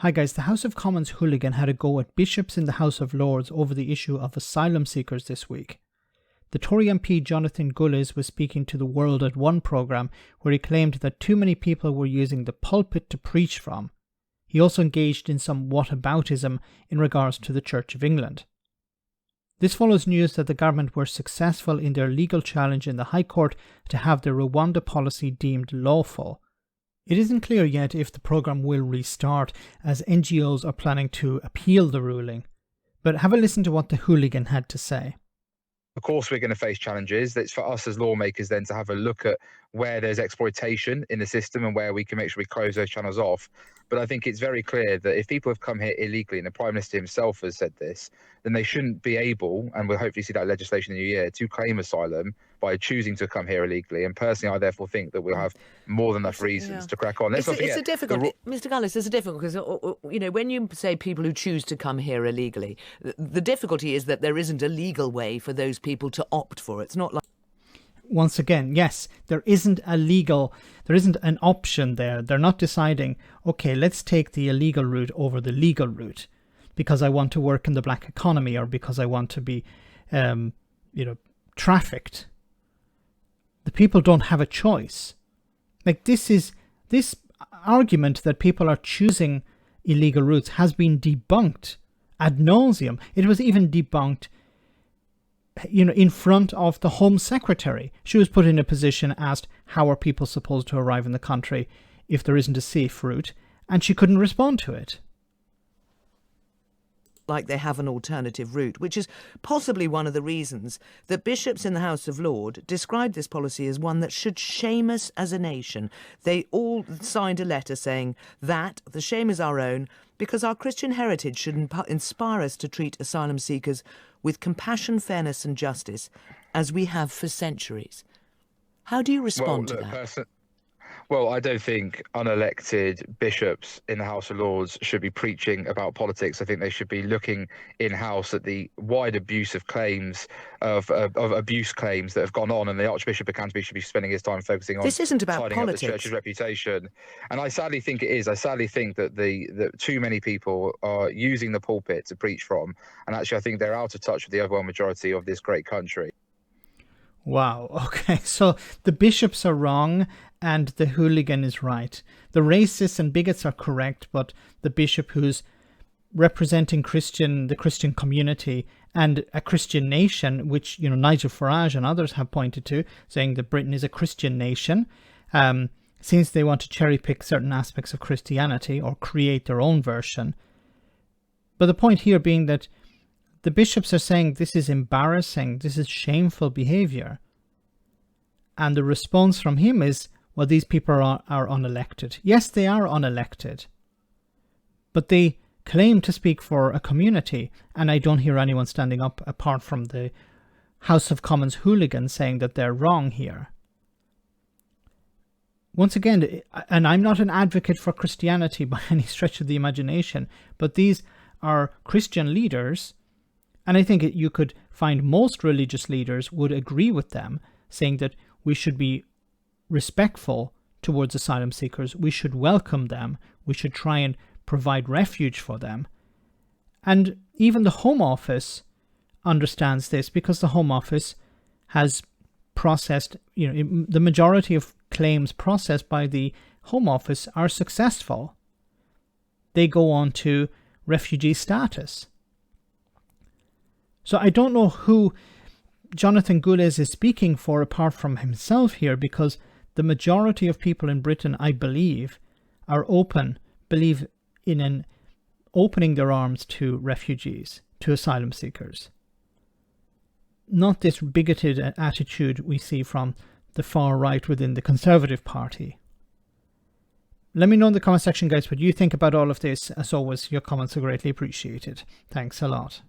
Hi guys, the House of Commons Hooligan had a go at bishops in the House of Lords over the issue of asylum seekers this week. The Tory MP Jonathan Gullis was speaking to the World at One programme where he claimed that too many people were using the pulpit to preach from. He also engaged in some whataboutism in regards to the Church of England. This follows news that the government were successful in their legal challenge in the High Court to have their Rwanda policy deemed lawful. It isn't clear yet if the programme will restart, as NGOs are planning to appeal the ruling. But have a listen to what the Hooligan had to say. Of course, we're going to face challenges. It's for us as lawmakers then to have a look at where there's exploitation in the system and where we can make sure we close those channels off. But I think it's very clear that if people have come here illegally, and the Prime Minister himself has said this, then they shouldn't be able, and we'll hopefully see that legislation in the new year, to claim asylum by choosing to come here illegally. And personally, I therefore think that we'll have more than enough reasons to crack on. It's a difficult, Mr. Gullis, it's a difficult because, when you say people who choose to come here illegally, the difficulty is that there isn't a legal way for those people to opt for it. It's not like... Once again, yes, there isn't an option there. They're not deciding, okay, let's take the illegal route over the legal route because I want to work in the black economy or because I want to be, trafficked. The people don't have a choice. Like this argument that people are choosing illegal routes has been debunked ad nauseum. It was even debunked in front of the Home Secretary. She was put in a position, asked, how are people supposed to arrive in the country if there isn't a safe route? And she couldn't respond to it. Like they have an alternative route, which is possibly one of the reasons that bishops in the House of Lords described this policy as one that should shame us as a nation. They all signed a letter saying that the shame is our own because our Christian heritage should inspire us to treat asylum seekers with compassion, fairness and justice, as we have for centuries. How do you respond to that? Well, I don't think unelected bishops in the House of Lords should be preaching about politics. I think they should be looking in-house at the wide abuse of claims, of abuse claims that have gone on, and the Archbishop of Canterbury should be spending his time focusing on this isn't about tidying politics. Up the Church's reputation. And I sadly think it is. I sadly think that that too many people are using the pulpit to preach from, and actually I think they're out of touch with the overwhelming majority of this great country. Wow, okay, so the bishops are wrong and the Hooligan is right. The racists and bigots are correct, but the bishop who's representing the Christian community and a Christian nation, which Nigel Farage and others have pointed to, saying that Britain is a Christian nation, since they want to cherry pick certain aspects of Christianity or create their own version. But the point here being that the bishops are saying this is embarrassing, this is shameful behaviour. And the response from him is, well, these people are unelected. Yes, they are unelected. But they claim to speak for a community, and I don't hear anyone standing up apart from the House of Commons Hooligan saying that they're wrong here. Once again, and I'm not an advocate for Christianity by any stretch of the imagination, but these are Christian leaders. And I think you could find most religious leaders would agree with them, saying that we should be respectful towards asylum seekers, we should welcome them, we should try and provide refuge for them. And even the Home Office understands this because the Home Office has processed, the majority of claims processed by the Home Office are successful. They go on to refugee status. So I don't know who Jonathan Gullis is speaking for apart from himself here, because the majority of people in Britain, I believe, believe in opening their arms to refugees, to asylum seekers. Not this bigoted attitude we see from the far right within the Conservative Party. Let me know in the comment section, guys, what you think about all of this. As always, your comments are greatly appreciated. Thanks a lot.